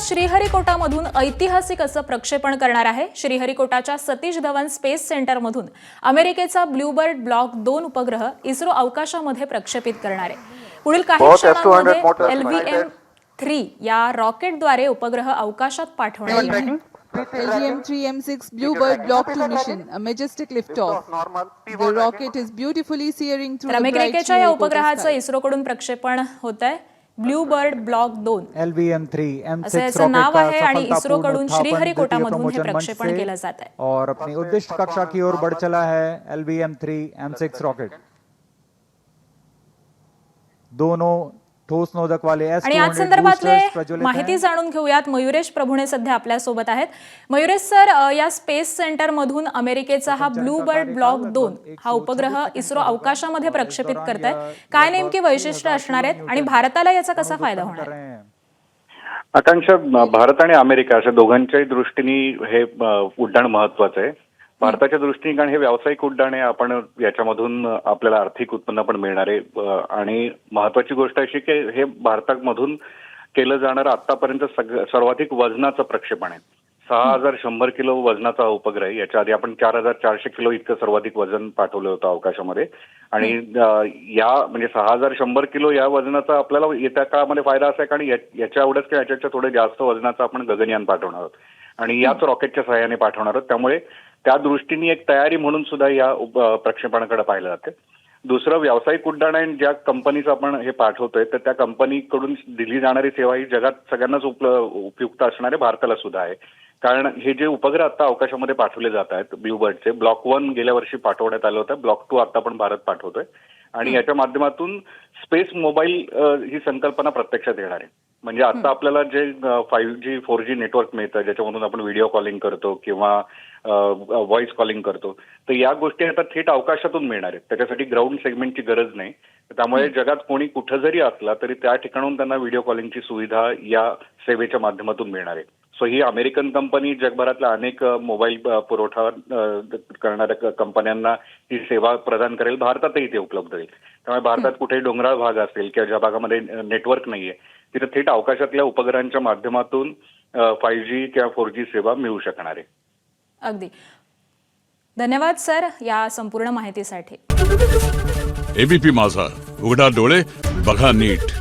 श्रीहरिकोटामधून ऐतिहासिक असं प्रक्षेपण करणार आहे। श्रीहरिकोटाच्या सतीश धवन स्पेस सेंटरमधून अमेरिकेचा ब्लूबर्ड ब्लॉक 2 उपग्रह इस्रो अवकाशामध्ये प्रक्षेपित करणार आहे। पुढील काही क्षणांमध्ये LVM-3 या रॉकेटद्वारे उपग्रह अवकाशात पाठवण्यात येईल। LVM-3 Bluebird Block 2 mission, a majestic liftoff. The rocket is beautifully searing through the bright अमेरिकेच्या या Shrikota उपग्रहाचं sky. इस्रोकडून प्रक्षेपण होत आहे। ब्लूबर्ड ब्लॉक 2 LVM-3 असे M6 याचं नाव आहे आणि रॉकेट का इस्रोकडून सफलतापूर्ण श्रीहरिकोटामधून हे प्रमोशन प्रक्षेपण मंच केलं से जात आहे और अपनी उद्दिष्ट कक्षा की ओर बढ़ चला है LVM-3 M6 रॉकेट। दोनों ठोस नोदक वाले आणि या संदर्भातले माहिती जाणून घेऊयात। मयुरेश प्रभुणे सध्या आपल्या सोबत आहेत। मयुरेश सर, या स्पेस सेंटर मधून अमेरिकेचा हा ब्लूबर्ड ब्लॉक 2 हा उपग्रह इस्रो अवकाशामध्ये प्रक्षेपित करतायत, काय नेमकी वैशिष्ट्य असणार आहेत आणि भारताला याचा कसा फायदा होणार आहे? आकांक्षा, भारत आणि अमेरिका अशा दोघांच्याही दृष्टीने हे उड्डाण महत्वाचं आहे। भारताच्या दृष्टीने कारण हे व्यावसायिक उड्डाण आहे, आपण याच्यामधून आपल्याला आर्थिक उत्पन्न पण मिळणार आहे आणि महत्वाची गोष्ट अशी की हे भारतामधून केलं जाणारं आतापर्यंत सर्वाधिक वजनाचं प्रक्षेपण आहे। 6100 किलो वजनाचा हा उपग्रह आहे। याच्या आधी आपण 4400 किलो इतकं सर्वाधिक वजन पाठवलं होतं अवकाशामध्ये आणि या म्हणजे 6100 किलो या वजनाचा आपल्याला येत्या काळामध्ये फायदा असा आहे कारण याच्या एवढंच किंवा याच्याच्या थोडे जास्त वजनाचं आपण गगनयान पाठवणार आहोत आणि याच रॉकेटच्या सहाय्याने पाठवणार आहोत। त्यामुळे त्या दृष्टीने एक तयारी म्हणून सुद्धा या प्रक्षेपणाकडे पाहिलं जाते। दुसरं व्यावसायिक उड्डाण आहे, ज्या कंपनीचं आपण हे पाठवतोय तर त्या कंपनीकडून दिली जाणारी सेवा ही जगात सगळ्यांनाच उपयुक्त असणारे भारताला सुद्धा आहे। कारण हे जे उपग्रह आता अवकाशामध्ये पाठवले जात आहेत ब्लूबर्डचे, ब्लॉक 1 गेल्या वर्षी पाठवण्यात आलं होतं, ब्लॉक 2 आता आपण भारत पाठवतोय आणि याच्या माध्यमातून स्पेस मोबाईल ही संकल्पना प्रत्यक्षात येणार आहे। म्हणजे आता आपल्याला जे 5G 4G नेटवर्क मिळतं ज्याच्यामधून आपण व्हिडिओ कॉलिंग करतो किंवा व्हॉइस कॉलिंग करतो, तर या गोष्टी आता थेट अवकाशातून मिळणार आहेत। त्याच्यासाठी ग्राउंड सेगमेंटची गरज नाही। त्यामुळे जगात कोणी कुठं जरी असला तरी त्या ठिकाणून त्यांना व्हिडिओ कॉलिंगची सुविधा या सेवेच्या माध्यमातून मिळणार आहे। सो ही अमेरिकन कंपनी जगभरातल्या अनेक मोबाईल पुरवठा करणाऱ्या कंपन्यांना ही सेवा प्रदान करेल। भारतातही ते उपलब्ध होईल। त्यामुळे भारतात कुठेही डोंगराळ भाग असेल किंवा ज्या भागामध्ये नेटवर्क नाहीये तिथे थेट अवकाशातल्या उपग्रहांच्या माध्यमातून 5G किंवा 4G सेवा मिळू शकणार आहे। अगदी धन्यवाद सर या संपूर्ण माहितीसाठी। एबीपी माझा, उघडा डोळे बघा नीट।